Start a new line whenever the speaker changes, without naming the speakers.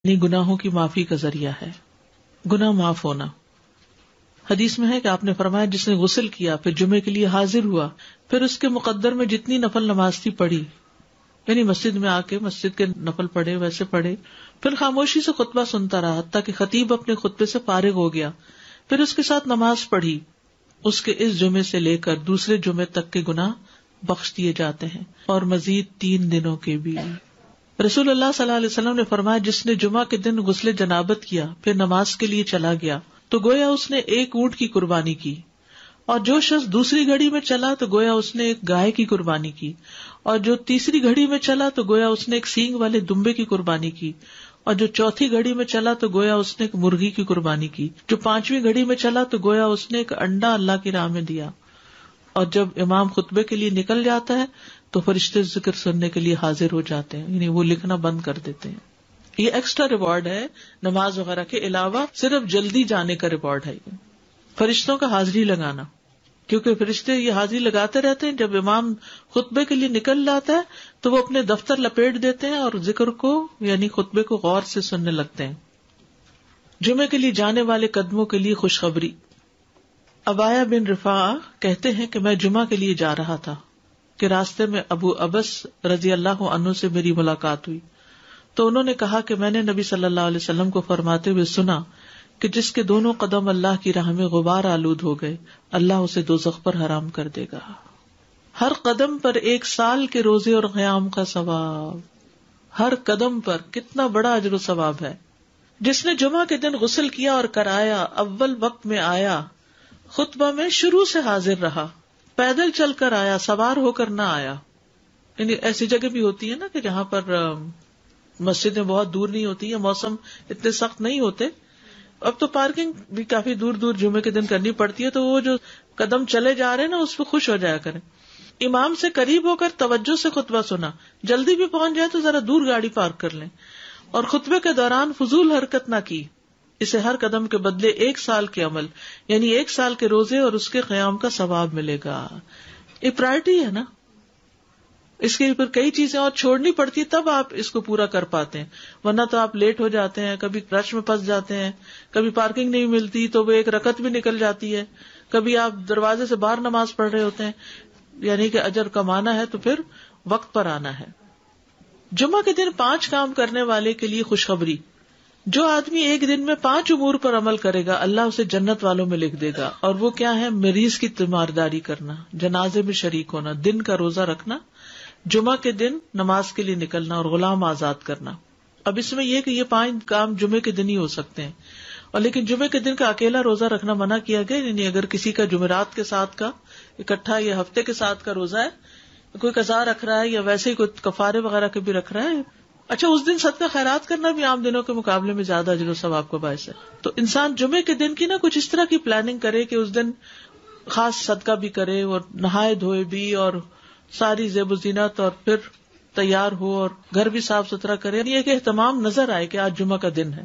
نہیں گناہوں کی معافی کا ذریعہ ہے، گناہ معاف ہونا. حدیث میں ہے کہ آپ نے فرمایا جس نے غسل کیا پھر جمعے کے لیے حاضر ہوا، پھر اس کے مقدر میں جتنی نفل نماز تھی پڑھی، یعنی مسجد میں آ کے مسجد کے نفل پڑھے ویسے پڑھے، پھر خاموشی سے خطبہ سنتا رہا حتیٰ کہ خطیب اپنے خطبے سے فارغ ہو گیا، پھر اس کے ساتھ نماز پڑھی، اس کے اس جمعے سے لے کر دوسرے جمعے تک کے گناہ بخش دیے جاتے ہیں، اور مزید 3 دنوں کے بھی. رسول اللہ صلی اللہ علیہ وسلم نے فرمایا جس نے جمعہ کے دن غسل جنابت کیا پھر نماز کے لیے چلا گیا تو گویا اس نے 1 اونٹ کی قربانی کی، اور جو شخص دوسری گھڑی میں چلا تو گویا اس نے 1 گائے کی قربانی کی، اور جو تیسری گھڑی میں چلا تو گویا اس نے 1 سینگ والے دمبے کی قربانی کی، اور جو چوتھی گھڑی میں چلا تو گویا اس نے 1 مرغی کی قربانی کی، جو 5ویں گھڑی میں چلا تو گویا اس نے 1 انڈا اللہ کی راہ میں دیا. اور جب امام خطبے کے لیے نکل جاتا ہے تو فرشتے ذکر سننے کے لیے حاضر ہو جاتے ہیں، یعنی وہ لکھنا بند کر دیتے ہیں. یہ ایکسٹرا ریوارڈ ہے نماز وغیرہ کے علاوہ، صرف جلدی جانے کا ریوارڈ ہے یہ فرشتوں کا حاضری لگانا، کیونکہ فرشتے یہ حاضری لگاتے رہتے ہیں. جب امام خطبے کے لیے نکل جاتا ہے تو وہ اپنے دفتر لپیٹ دیتے ہیں اور ذکر کو یعنی خطبے کو غور سے سننے لگتے ہیں. جمعے کے لیے جانے والے قدموں کے لیے خوشخبری. ابایا بن رفاعہ کہتے ہیں کہ میں جمعہ کے لیے جا رہا تھا کہ راستے میں ابو ابس رضی اللہ عنہ سے میری ملاقات ہوئی تو انہوں نے کہا کہ میں نے نبی صلی اللہ علیہ وسلم کو فرماتے ہوئے سنا کہ جس کے دونوں قدم اللہ کی راہ میں غبار آلود ہو گئے اللہ اسے دوزخ پر حرام کر دے گا. ہر قدم پر 1 سال کے روزے اور قیام کا ثواب. ہر قدم پر کتنا بڑا اجر و ثواب ہے. جس نے جمعہ کے دن غسل کیا اور کرایا، اول وقت میں آیا، خطبہ میں شروع سے حاضر رہا، پیدل چل کر آیا، سوار ہو کر نہ آیا. یعنی ایسی جگہ بھی ہوتی ہے نا کہ جہاں پر مسجدیں بہت دور نہیں ہوتی ہیں، موسم اتنے سخت نہیں ہوتے. اب تو پارکنگ بھی کافی دور دور جمعے کے دن کرنی پڑتی ہے، تو وہ جو قدم چلے جا رہے ہیں نا اس پہ خوش ہو جایا کریں. امام سے قریب ہو کر توجہ سے خطبہ سنا، جلدی بھی پہنچ جائے تو ذرا دور گاڑی پارک کر لیں، اور خطبے کے دوران فضول حرکت نہ کی. اسے ہر قدم کے بدلے 1 سال کے عمل یعنی 1 سال کے روزے اور اس کے قیام کا ثواب ملے گا. یہ پرائرٹی ہے نا، اس کے اوپر کئی چیزیں اور چھوڑنی پڑتی تب آپ اس کو پورا کر پاتے ہیں، ورنہ تو آپ لیٹ ہو جاتے ہیں، کبھی رش میں پھنس جاتے ہیں، کبھی پارکنگ نہیں ملتی تو وہ 1 رکعت بھی نکل جاتی ہے، کبھی آپ دروازے سے باہر نماز پڑھ رہے ہوتے ہیں. یعنی کہ اجر کمانا ہے تو پھر وقت پر آنا ہے. جمعہ کے دن 5 کام کرنے والے کے لیے خوشخبری. جو آدمی ایک دن میں 5 امور پر عمل کرے گا اللہ اسے جنت والوں میں لکھ دے گا. اور وہ کیا ہے؟ مریض کی تیمارداری کرنا، جنازے میں شریک ہونا، دن کا روزہ رکھنا، جمعہ کے دن نماز کے لیے نکلنا اور غلام آزاد کرنا. اب اس میں یہ کہ یہ 5 کام جمعے کے دن ہی ہو سکتے ہیں، اور لیکن جمعے کے دن کا اکیلا روزہ رکھنا منع کیا گیا. یعنی اگر کسی کا جمعرات کے ساتھ کا اکٹھا یا ہفتے کے ساتھ کا روزہ ہے، کوئی قضا رکھ رہا ہے یا ویسے ہی کوئی کفارے وغیرہ کے بھی رکھ رہا ہے، اچھا اس دن صدقہ خیرات کرنا بھی عام دنوں کے مقابلے میں زیادہ اجر و ثواب کا باعث ہے. تو انسان جمعے کے دن کی نا کچھ اس طرح کی پلاننگ کرے کہ اس دن خاص صدقہ بھی کرے اور نہائے دھوئے بھی اور ساری زیب و زینت اور پھر تیار ہو اور گھر بھی صاف ستھرا کرے. یہ کہ اہتمام نظر آئے کہ آج جمعہ کا دن ہے.